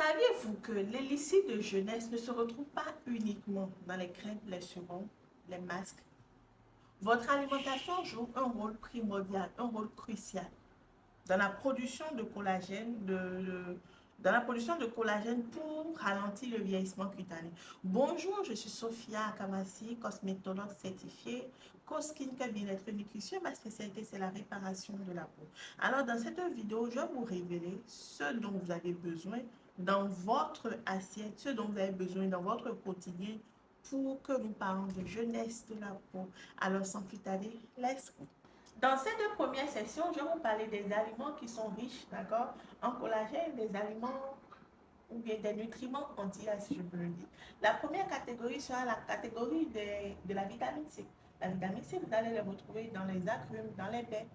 Saviez-vous que les lycées de jeunesse ne se retrouvent pas uniquement dans les crèmes, les sérums, les masques? Votre alimentation joue un rôle primordial, un rôle crucial dans la production de collagène, dans la production de collagène pour ralentir le vieillissement cutané. Bonjour, je suis Sophia Akamasi, cosmétologue certifiée, co-skin cabinet nutrition. Ma spécialité, c'est la réparation de la peau. Alors, dans cette vidéo, je vais vous révéler ce dont vous avez besoin dans votre assiette, ce dont vous avez besoin dans votre quotidien pour que nous parlons de jeunesse de la peau. Alors, sans plus tarder, let's go. Dans cette première session, je vais vous parler des aliments qui sont riches, d'accord, en collagène, des aliments ou bien des nutriments anti-âge, si je peux le dire. La première catégorie sera la catégorie de la vitamine C. La vitamine C, vous allez la retrouver dans les agrumes, dans les baies.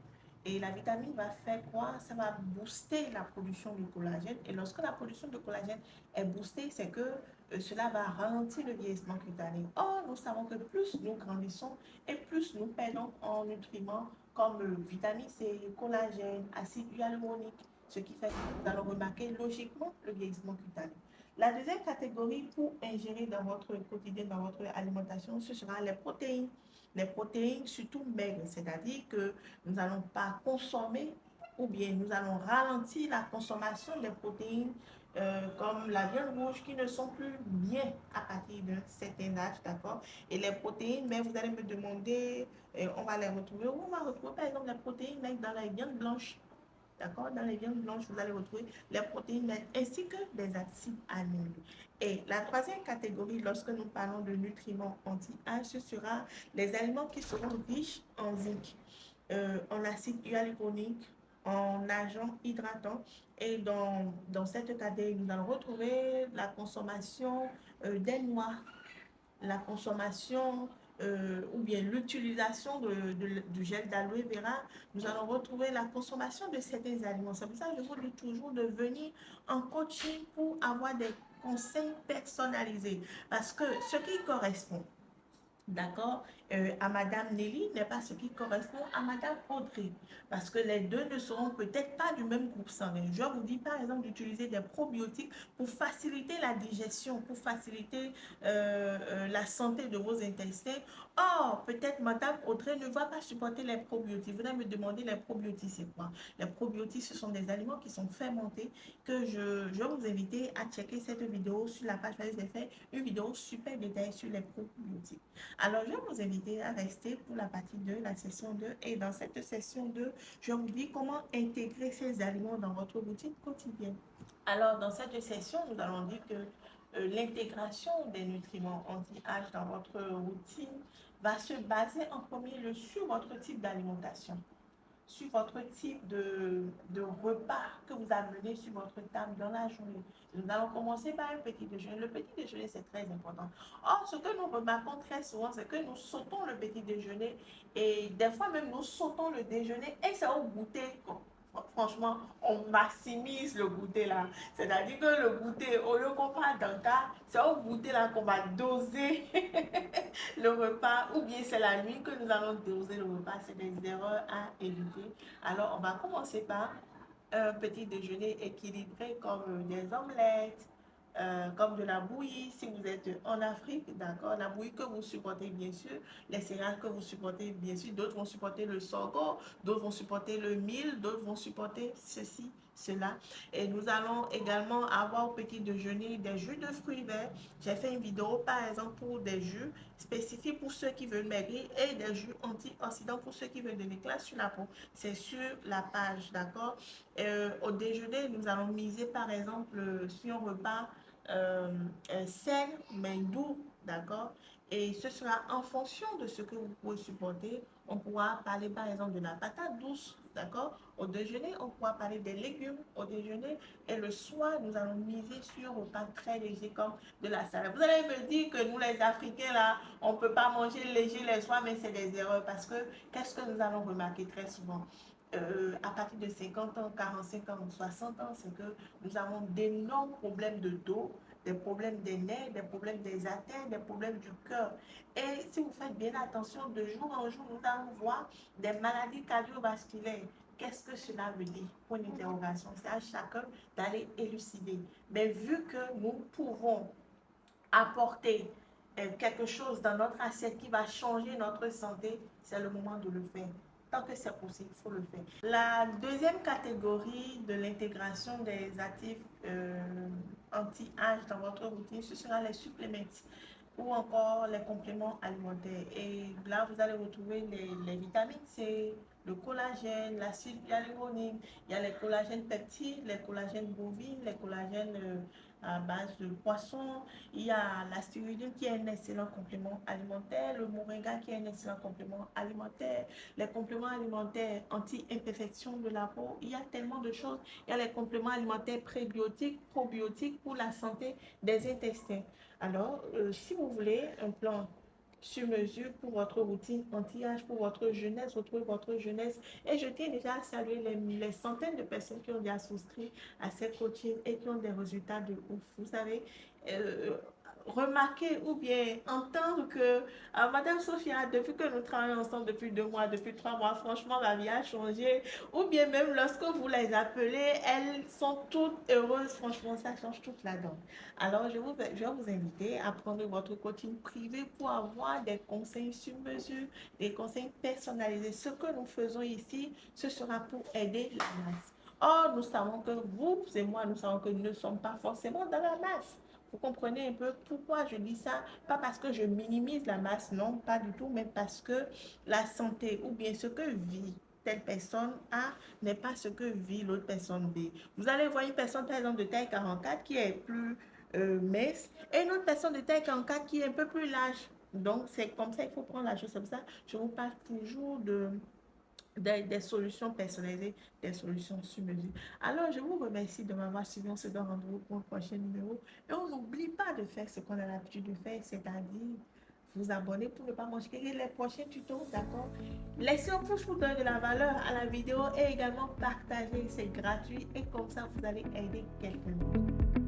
Et la vitamine va faire quoi? Ça va booster la production de collagène. Et lorsque la production de collagène est boostée, c'est que cela va ralentir le vieillissement cutané. Or, nous savons que plus nous grandissons et plus nous perdons en nutriments comme vitamine C, collagène, acide hyaluronique, ce qui fait que nous allons remarquer logiquement le vieillissement cutané. La deuxième catégorie pour ingérer dans votre quotidien, dans votre alimentation, ce sera les protéines. Les protéines surtout maigres, c'est-à-dire que nous n'allons pas consommer ou bien nous allons ralentir la consommation des protéines comme la viande rouge qui ne sont plus bien à partir d'un certain âge, d'accord? Et les protéines, mais vous allez me demander, on va les retrouver, où on va retrouver par exemple les protéines dans la viande blanche. D'accord? Dans les viandes blanches, vous allez retrouver les protéines ainsi que des acides aminés. Et la troisième catégorie, lorsque nous parlons de nutriments anti-âge, ce sera les aliments qui seront riches en zinc, en acide hyaluronique, en agents hydratants. Et dans cette catégorie, nous allons retrouver la consommation des noix, la consommation ou bien l'utilisation du gel d'aloe vera, nous allons retrouver la consommation de certains aliments. C'est pour ça que je vous dis toujours de venir en coaching pour avoir des conseils personnalisés. Parce que ce qui correspond, d'accord, à Madame Nelly n'est pas ce qui correspond à Madame Audrey. Parce que les deux ne seront peut-être pas du même groupe sanguin. Je vous dis par exemple d'utiliser des probiotiques pour faciliter la digestion, pour faciliter la santé de vos intestins. Or, peut-être Madame Audrey ne va pas supporter les probiotiques. Vous allez me demander les probiotiques, c'est quoi? Les probiotiques, ce sont des aliments qui sont fermentés que je vais vous inviter à checker cette vidéo sur la page Facebook. J'ai fait une vidéo super détaillée sur les probiotiques. Alors, je vais vous inviter à rester pour la partie 2, la session 2. Et dans cette session 2, je vous dis comment intégrer ces aliments dans votre routine quotidienne. Alors, dans cette session, nous allons dire que l'intégration des nutriments anti-âge dans votre routine va se baser en premier lieu sur votre type d'alimentation, sur votre type de repas que vous amenez sur votre table dans la journée. Nous allons commencer par un petit déjeuner. Le petit déjeuner, c'est très important. Or, ce que nous remarquons très souvent, c'est que nous sautons le petit déjeuner et des fois même nous sautons le déjeuner et c'est au goûter. Franchement, on maximise le goûter là. C'est-à-dire que le goûter, au lieu qu'on parle d'un cas, c'est au goûter là qu'on va doser le repas, ou bien c'est la nuit que nous allons doser le repas. C'est des erreurs à éviter. Alors, on va commencer par un petit déjeuner équilibré comme des omelettes, comme de la bouillie, si vous êtes en Afrique, d'accord, la bouillie que vous supportez bien sûr, les céréales que vous supportez bien sûr, d'autres vont supporter le sorgho, d'autres vont supporter le mil, d'autres vont supporter ceci, cela. Et nous allons également avoir au petit déjeuner des jus de fruits verts. J'ai fait une vidéo par exemple pour des jus spécifiques pour ceux qui veulent maigrir et des jus antioxydants pour ceux qui veulent de l'éclat sur la peau. C'est sur la page, d'accord. Au déjeuner, nous allons miser par exemple sur un repas sain mais doux, d'accord? Et ce sera en fonction de ce que vous pouvez supporter. On pourra parler par exemple de la patate douce, d'accord? Au déjeuner, on pourra parler des légumes au déjeuner. Et le soir, nous allons miser sur un repas très léger comme de la salade. Vous allez me dire que nous les Africains, là, on ne peut pas manger léger les soirs, mais c'est des erreurs parce que qu'est-ce que nous allons remarquer très souvent? À partir de 50 ans, 45 ans, 60 ans, c'est que nous avons d'énormes problèmes de dos, des problèmes des nerfs, des problèmes des artères, des problèmes du cœur. Et si vous faites bien attention, de jour en jour, nous allons voir des maladies cardiovasculaires, qu'est-ce que cela veut dire? Pour une interrogation, c'est à chacun d'aller élucider. Mais vu que nous pouvons apporter quelque chose dans notre assiette qui va changer notre santé, c'est le moment de le faire. Tant que c'est possible, il faut le faire. La deuxième catégorie de l'intégration des actifs anti-âge dans votre routine, ce sera les suppléments ou encore les compléments alimentaires. Et là, vous allez retrouver les vitamines C, le collagène, l'acide hyaluronique, il y a les collagènes peptides, les collagènes bovines, les collagènes à base de poisson, il y a la spiruline qui est un excellent complément alimentaire, le moringa qui est un excellent complément alimentaire, les compléments alimentaires anti-imperfection de la peau, il y a tellement de choses. Il y a les compléments alimentaires prébiotiques, probiotiques pour la santé des intestins. Alors, si vous voulez un plan sur mesure pour votre routine anti-âge, pour votre jeunesse, retrouver votre jeunesse. Et je tiens déjà à saluer les centaines de personnes qui ont déjà souscrit à cette coaching et qui ont des résultats de ouf. Vous savez, euh, remarquer ou bien entendre que Madame Sophia, depuis que nous travaillons ensemble depuis 2 mois, depuis 3 mois, franchement, ma vie a changé. Ou bien même lorsque vous les appelez, elles sont toutes heureuses. Franchement, ça change toute la donne. Alors, je vais vous inviter à prendre votre coaching privé pour avoir des conseils sur mesure, des conseils personnalisés. Ce que nous faisons ici, ce sera pour aider la masse. Or, nous savons que vous et moi, nous savons que nous ne sommes pas forcément dans la masse. Vous comprenez un peu pourquoi je dis ça? Pas parce que je minimise la masse, non, pas du tout, mais parce que la santé ou bien ce que vit telle personne A n'est pas ce que vit l'autre personne B. Vous allez voir une personne, par exemple, de taille 44 qui est plus mince et une autre personne de taille 44 qui est un peu plus large. Donc, c'est comme ça, il faut prendre la chose comme ça. Je vous parle toujours des solutions personnalisées, des solutions sur mesure. Alors, je vous remercie de m'avoir suivi. On se donne rendez-vous pour un prochain numéro. Et on n'oublie pas de faire ce qu'on a l'habitude de faire, c'est-à-dire vous abonner pour ne pas manquer les prochains tutos, d'accord? Laissez un pouce pour donner de la valeur à la vidéo et également partager, c'est gratuit et comme ça, vous allez aider quelqu'un d'autre.